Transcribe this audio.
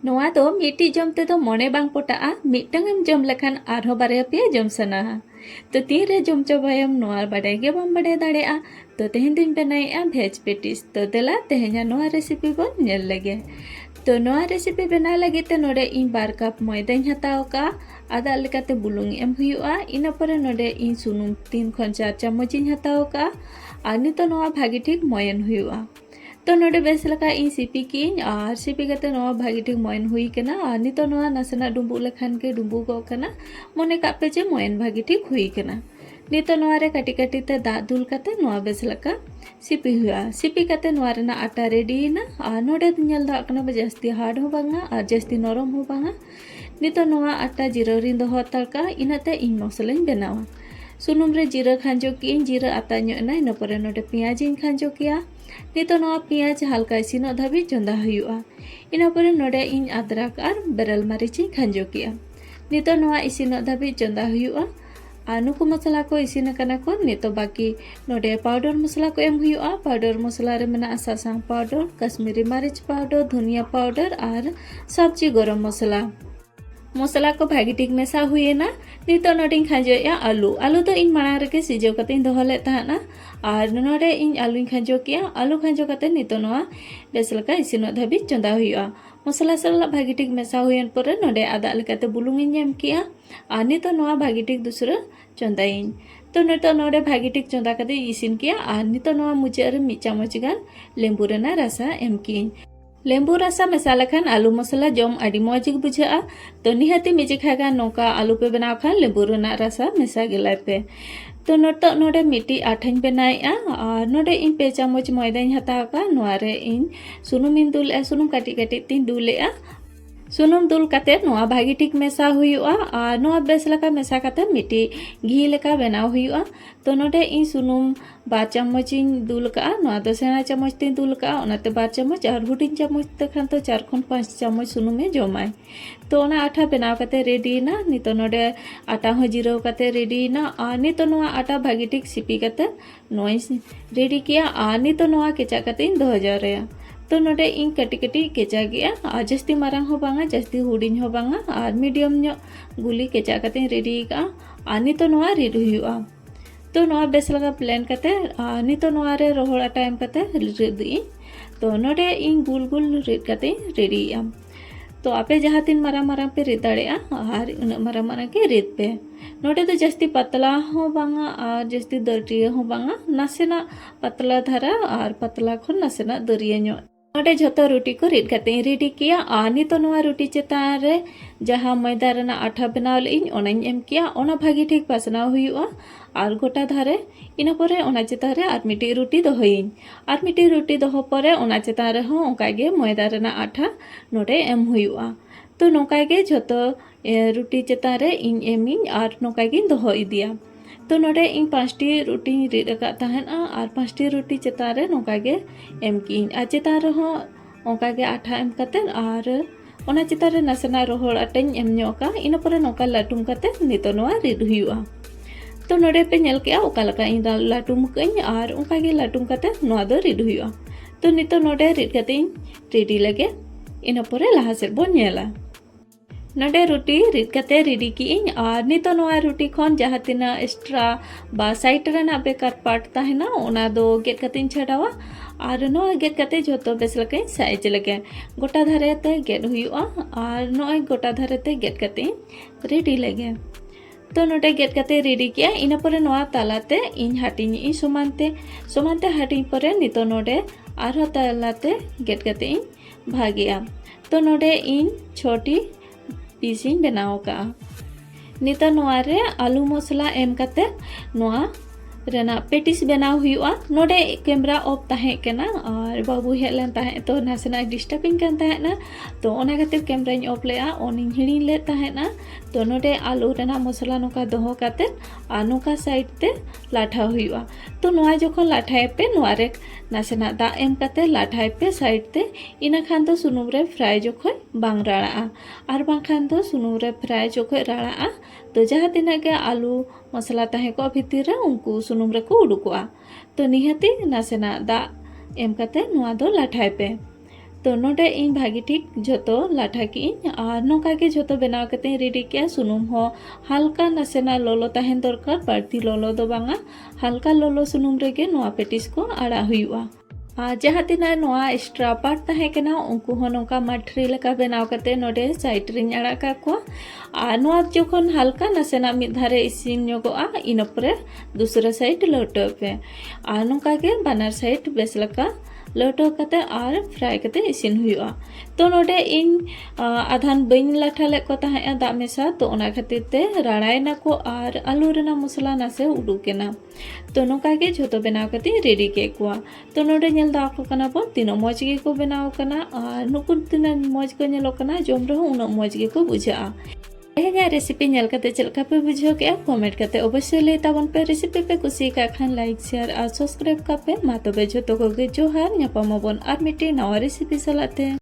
नोआ दो मिट्टी जम ते तो मने बांग पोटाआ मिट्टंगम जम लेखान आरहो बारे पे जम सना तो तीन रे जम चबायम नोआ बाडे गे बम बाडे दाड़ेआ तो तेहेन दिन बनाएआ भेज पेटिस तो देला तेहेना नोआ रेसिपी बन नेल लगे तो नोआ रेसिपी बना लगे ते नोडे इन 2 कप मैदाኝ हताव का आदा लेकाते बुलुंग एम हुआ इना परे नोडे इन सुनुम 3 खन 4 चम्मच इन हताव का आ नितो नोआ भागी ठीक मयन हुआ तो नोडे बेस लका इन सीपी की और सीपी कते नोआ भागी ठीक मयन हुई कना और नितो नोआ नासना डुबु लेखान के डुबु गो कना मने कापे जे मयन भागी ठीक हुई कना नितो नोआ रे काटी काटी ते दा दुल कते नोआ बेस लका सीपी हुआ सीपी कते नोआ रेना आटा रेडी ना और नोडे नेल दा कना बे जास्ती हार्ड हो बांगा और जास्ती नरम हो बांगा नितो नोआ आटा जीरो रिन दोहो तड़का इनाते इन मसलाइन बनावा सुनुम रे जीरा खांजो की जीरा आता ना इन परे नोडे पियाज इन खांजो किया नितो नोआ पियाज हल्का इसिनो धाबी चंदा हुआ इन परे नोडे इन अदरक और बेरल मरीच इन खांजो किया नितो नोआ इसिनो धाबी चंदा हुआ नुकु मसला को इसिन कना को नितो बाकी नोडे पाउडर मसला को एम हुआ पाउडर मसला रे मेना सासांग पाउडर कश्मीरी मरीच पाउडर धनिया पाउडर और सब्जी गरम मसला मसला को भागी ठीक मेसा हुए ना नितो नोडिंग खांजोया आलू आलू तो इन मांग रे सिजो कते दोहो ले ताना और नोडे इन आलू खांजो किया आलू खांजो कते नितो नोआ बेस लका इसिनो धाबी चंदा हुआ मसला सला भागी ठीक मेसा हुएन परे नोडे आदा लेकाते बुलुंग इन एम किया और नितो नोआ भागी ठीक दूसरा चंदाइन तो नितो नोडे भागी ठीक चंदा कते इसिन किया और नितो नोआ मुझे रे 1 चम्मच गान लेंबू रेना रसा एम की लेंबू रसा मेसा लेखान आलू मसला जम आदि मौज बुझा तो निहाती मिजिखा नौका आलू पे बनाव खान लेंबू रेना रसा मेसा गेलाय पे तो नोटो नोडे मिट्टी आठाñ बनाएआ और नोडे इन 2 चम्मच मैदाñ हताव का नोआरे इन सुनुम इन दुल सुनुम काटी काटी तीन दुलेआ सुनुम दुल कते नोआ भागी ठीक मेसा हुआ और नोआ बेस लका मेसा कते मिट्टी घी लेका बनाव हुआ तो नोडे इन सुनुम 2 चम्मच इन दुल का नोआ तो सेना चम्मच तीन दुल का ओनाते 2 चम्मच और हुडिंग चम्मच तखान तो 4 खन 5 चम्मच सुनुम में जमाय तो ओना आटा बनाव कते रेडी ना नितो नोडे आटा हो जीरो कते रेडी ना और नितो नोआ आटा भागी ठीक सिपी कते नोई रेडी किया और नितो नोआ केचा कते इन 2000 रे तो नोडे इन कटी कटी केचा गया और जस्ती मारांग हो बांगा जस्ती हुडिंग हो बांगा और मीडियम नो गुली केचा कते रेडी का और नितो नोआ रेडी हुआ तो नोआ बेस लगा प्लान कते नितो नोआ रे रोहड़ा टाइम कते रेडी तो नोडे इन गुल गुल रेड कते रेडी तो आपे जहाँ तीन मारा मारा पे रेड दाड़ेआ और उन मारा मारा के रेड पे नोडे तो जस्ती पतला हो बांगा और जस्ती दरिया हो बांगा नासेना पतला धारा और पतला खन नासेना दरिया नो नोडे झोतो रोटी को रेड कते रेडी किया और नितो नोआ रोटी चेतान रे जहाँ मैदा रेना आटा बनाव लेइन ओनाñ एम किया ओना भागी ठीक पासनाव हुआ और गोटा धारे इन परे ओना चेतान रे और मिट्टी रोटी दोहोइन और मिट्टी रोटी दोहो परे ओना चेतान रे हो ओंका गे मैदा रेना आटा नोडे एम हुआ तो नोका गे झोतो रोटी चेतान रे इन एमिंग और नोका गे दोहो इदिया तो नोडे इन 5टी रोटी रेड का तहना और 5टी रोटी चेतान रे नोका गे एम की आ चेतान रे हो ओंका गे आटा एम कते और ओना चेतान रे नासना रोहड़ आटाñ एम ᱧᱚᱜ इन परे नोका लाटुम कते नितो नोआ रेड हुआ तो नोडे पे नेल के ओका लका इन लाटुम कñ और ओंका गे लाटुम कते नोआ दो रेड हुआ तो नितो नोडे रेड कते रेडी लगे इन परे लहा से बन नेला नोडे रोटी रेड कते रेडी की और नितो नोआ रोटी खन जहाँ तीना एक्स्ट्रा बा साइड रेना बेकार पार्ट ताहेना ओना दो गेट कते छाड़ावा और नोआ गेट कते जोतो बेस लके साइज लगे गोटा धारे ते गेट हुआ और नोय गोटा धारे ते गेट कते रेडी लगे तो नोडे गेट कते रेडी किया इन परे नोआ तालाते इन हाटिंग इन समानते हाटिंग परे नितो नोडे आरो तालाते गेट कते भागिया तो नोडे इन छोटी पीसिंग बनाव का नितो नोआ रे आलू मसला एम कते नोआ रेना पेटिस बनाव हुआ नोडे कैमरा ऑफ ताहे केना और बाबू हेलन ताहे तो नासना डिस्टर्बिंग कन ताहेना तो ओना खातिर कैमरा ऑफ लेआ ओनिंग हिड़ी ले ताहेना तो नोडे आलू रेना मसला नोका दोहो कते आ नोका साइड ते लाठा हुआ तो नोआ जखन लाठाए पे नोआ रे नासना दा एम कते लाठाए पे साइड ते इना खान तो सुनुम रे फ्राई जखन बांग राड़ा और बांग खान तो सुनुम रे फ्राई जखन राड़ा तो जहाँ तीना के आलू मसला ताहे को भितर रे उनको सुनुम रे को उडुकोआ तो निहाती नासेना दा एम कते नोआ दो लाठाए पे तो नोडे इन भागी ठीक जोतो लाठा की और नोका के जोतो बनाव कते रेडी किया सुनुम हो हल्का नसेना लोलो तहन दरकार बाड़ती लोलो दो बांगा हल्का लोलो सुनुम रेगे नोआ पेटिस को आड़ा हुआ जहाँ तिना नोआ एक्स्ट्रा पार्ट तहे केना उनको हो नोका मठरी लेका बनाव कते नोडे साइड रिंग आड़ा का को नोआ जोखन हल्का नसेना मिद धारे इसिन योगोआ इन परे दूसरा साइड लौटो पे नोका के बानार साइड बेस लका लौटो कते और फ्राई कते इसिन हुआ तो नोडे इन आधान बइन लाठा ले को तहे दा मेसा तो ओना खातिर ते राड़ायना को और आलू रेना मसला नासे उडुकेना तो नोका के झोतो बनाव कते रेडी के कुआ तो नोडे नेल दा को कना बो तीनो मौज गे को बनाव कना और नुकुर तीना मौज को नेलो कना जोम रहो उनो मौज गे को बुझा रेसिपी नेल कते चलका पे बुझो के कमेंट कते अवश्य ले ताबन पे रेसिपी पे कुसी का खान लाइक शेयर और सब्सक्राइब का पे मा तबे झोतो को गे जोहार ᱧᱟᱯᱟᱢᱟᱵᱚᱱ ᱟᱨ ᱢᱤᱫᱴᱮᱱ ᱱᱟᱣᱟ ᱨᱮᱥᱤᱯᱤ ᱥᱟᱞᱟᱜ ᱛᱮ।